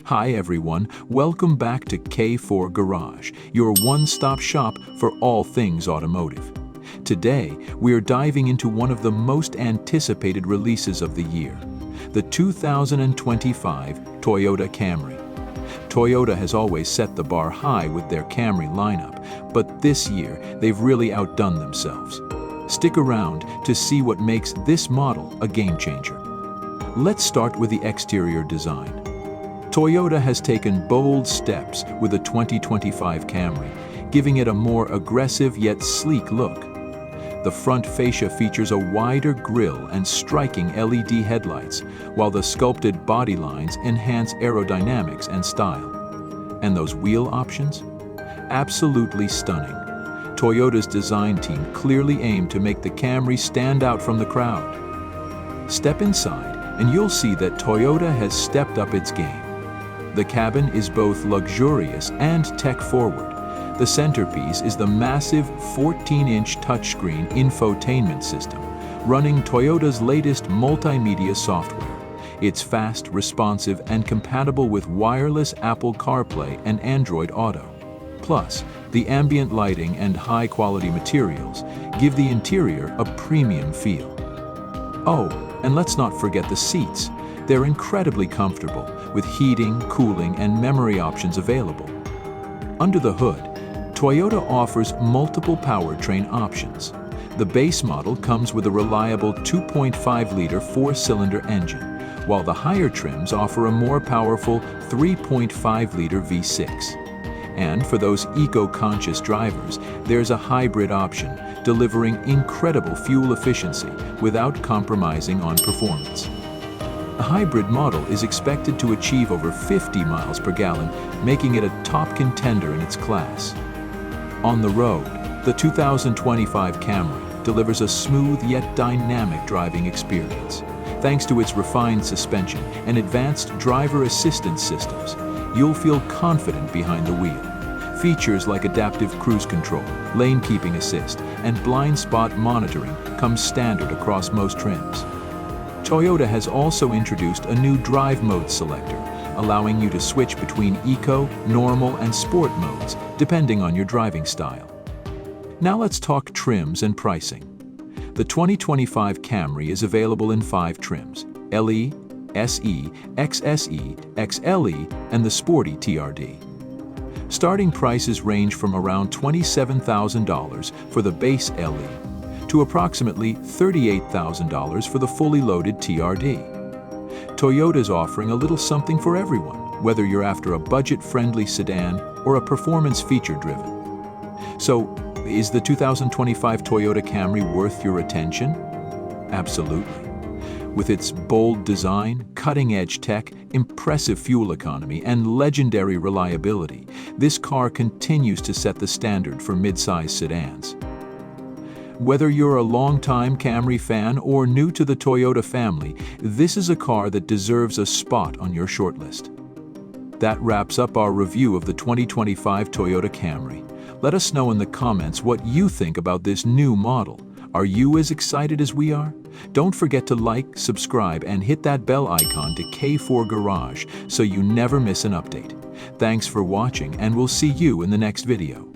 Hi everyone, welcome back to K4 Garage, your one-stop shop for all things automotive. Today, we are diving into one of the most anticipated releases of the year, the 2025 Toyota Camry. Toyota has always set the bar high with their Camry lineup, but this year they've really outdone themselves. Stick around to see what makes this model a game changer. Let's start with the exterior design. Toyota has taken bold steps with the 2025 Camry, giving it a more aggressive yet sleek look. The front fascia features a wider grille and striking LED headlights, while the sculpted body lines enhance aerodynamics and style. And those wheel options? Absolutely stunning. Toyota's design team clearly aimed to make the Camry stand out from the crowd. Step inside, and you'll see that Toyota has stepped up its game. The cabin is both luxurious and tech-forward. The centerpiece is the massive 14-inch touchscreen infotainment system, running Toyota's latest multimedia software. It's fast, responsive, and compatible with wireless Apple CarPlay and Android Auto. Plus, the ambient lighting and high-quality materials give the interior a premium feel. Oh, and let's not forget the seats. They're incredibly comfortable, with heating, cooling, and memory options available. Under the hood, Toyota offers multiple powertrain options. The base model comes with a reliable 2.5-liter four-cylinder engine, while the higher trims offer a more powerful 3.5-liter V6. And for those eco-conscious drivers, there's a hybrid option, delivering incredible fuel efficiency without compromising on performance. A hybrid model is expected to achieve over 50 miles per gallon, making it a top contender in its class. On the road, the 2025 Camry delivers a smooth yet dynamic driving experience. Thanks to its refined suspension and advanced driver assistance systems, you'll feel confident behind the wheel. Features like adaptive cruise control, lane keeping assist, and blind spot monitoring come standard across most trims. Toyota has also introduced a new drive mode selector, allowing you to switch between eco, normal, and sport modes, depending on your driving style. Now let's talk trims and pricing. The 2025 Camry is available in 5 trims: LE, SE, XSE, XLE, and the Sporty TRD. Starting prices range from around $27,000 for the base LE to approximately $38,000 for the fully loaded TRD. Toyota's offering a little something for everyone, whether you're after a budget-friendly sedan or a performance feature-driven. So, is the 2025 Toyota Camry worth your attention? Absolutely. With its bold design, cutting-edge tech, impressive fuel economy, and legendary reliability, this car continues to set the standard for mid-size sedans. Whether you're a longtime Camry fan or new to the Toyota family, this is a car that deserves a spot on your shortlist. That wraps up our review of the 2025 Toyota Camry. Let us know in the comments what you think about this new model. Are you as excited as we are? Don't forget to like, subscribe, and hit that bell icon to K4 Garage so you never miss an update. Thanks for watching, and we'll see you in the next video.